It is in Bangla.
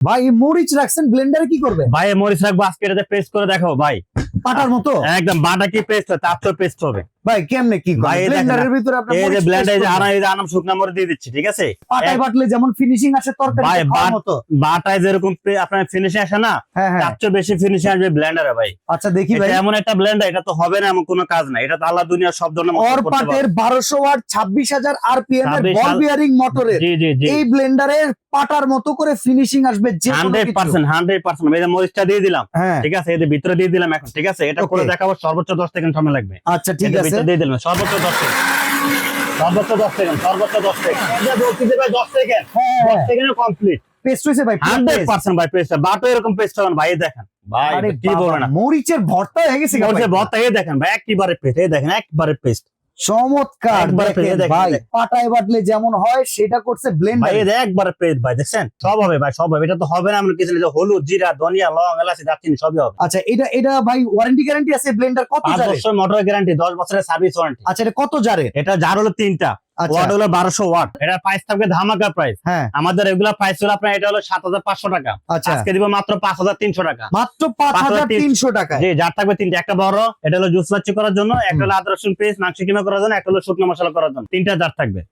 ভাই মরিচ রাখছেন ব্লেন্ডারে কি করবে? ভাই মরিচ রাখবো আজকে, এটাতে পেস্ট করে দেখাবো ভাই। পাটার মতো একদম বাটা কি পেস্ট হয় তার তো পেস্ট হবে ভাই, কেমনে কি ভাই। করবে? এই দেখেন ব্লেন্ডারের ভিতরে আপনি এই যে মরিচ ব্লেন্ডারে paste যে করবেন। এই যে আনাম শুকনা মরিচ দিয়ে দিচ্ছি, ঠিক আছে? পাটায় বাটলে যেমন ফিনিশিং আসে তরকারি ভাই খাওয়ার মতো। বাটায় যেরকম আপনার ফিনিশিং আসে না, হ্যাঁ হ্যাঁ, তার চেয়ে বেশি ফিনিশিং আসবে ব্লেন্ডারে ভাই। আচ্ছা দেখি ভাই। এটা এমন একটা ব্লেন্ডার, এটা তো হবে না এমন কোনো কাজ না, এটা তো আল্লাহ দুনিয়া সব ধরনের মশলা করতে অরপাটের পারবে। 1200 ওয়াট 26000 আরপিএম এর 26,000 বল বিয়ারিং মোটরের জি জি জি এই ব্লেন্ডারের পাটার মতো করে ফিনিশিং আসবে যে কোনো কিছু। 100%। এই যে মরিচটা দিয়ে দিলাম, হ্যাঁ ঠিক আছে? এদের ভিতরে দিয়ে দিলাম এখন, ঠিক আছে? এটা করে Okay. দেখাবো, সর্বোচ্চ 10 সেকেন্ড সময় লাগবে। আচ্ছা ঠিক এদের আছে। ভিতরে দিয়ে দিলাম সর্বোচ্চ 10 সেকেন্ড, সর্বোচ্চ 10 সেকেন্ড, সর্বোচ্চ 10 সেকেন্ড। এটা বলছি যে ভাই 10 সেকেন্ড, হ্যাঁ 10 সেকেন্ডে কমপ্লিট। পেস্ট হইছে ভাই, পুরো paste। 100% ভাই পেস্ট, বাটো এরকম পেস্ট হবে না ভাই। এই দেখেন ভাই, আরে কি বাবা, বলবো না, মরিচের ভর্তা হয়ে গেছে মরিচের ভাই। ভর্তা। এই দেখেন ভাই, একবারে পেস্ট, এই দেখেন একবারে পেস্ট। চমৎকার একবারে দেখেন পেয়ে দেখেন, ভাই, দেখেন। পাটায় বাটলে যেমন হয় সেটা করছে ভাই ব্লেন্ডারে। এই যে একবারে পেস্ট ভাই, দেখছেন? সব হবে ভাই, সব হবে। এটা তো হবে না এমন কিছু নেই যে হলুদ, জিরা, ধনিয়া, লং, এলাচি, দারচিনি সবই হবে। আচ্ছা এটা ভাই ওয়ারেন্টি গ্যারান্টি আছে? ব্লেন্ডার কত 5 জারে? বছর মোটর গ্যারান্টি, 10 বছরের সার্ভিস ওয়ারেন্টি। আচ্ছা এটা কত জারে? এটা জার হলো 3টা, আচ্ছা ওয়াট হলো 1200 ওয়াট। এটা প্রাইস থাকবে ধামাকা প্রাইস। হ্যাঁ আমাদের রেগুলার প্রাইস হলো আপনার, এটা হলো 7500 টাকা, আচ্ছা আজকে দিব মাত্র 5300 টাকা। মাত্র 5300 টাকায়। জি, জার থাকবে 3টা, একটা বড়, এটা হলো জুস লাচ্ছি করার জন্য, একটা হলো আদা রসুন পেস্ট মাংস কিমা করার জন্য, একটা হলো শুকনো মশলা করার জন্য। 3টা জার থাকবে।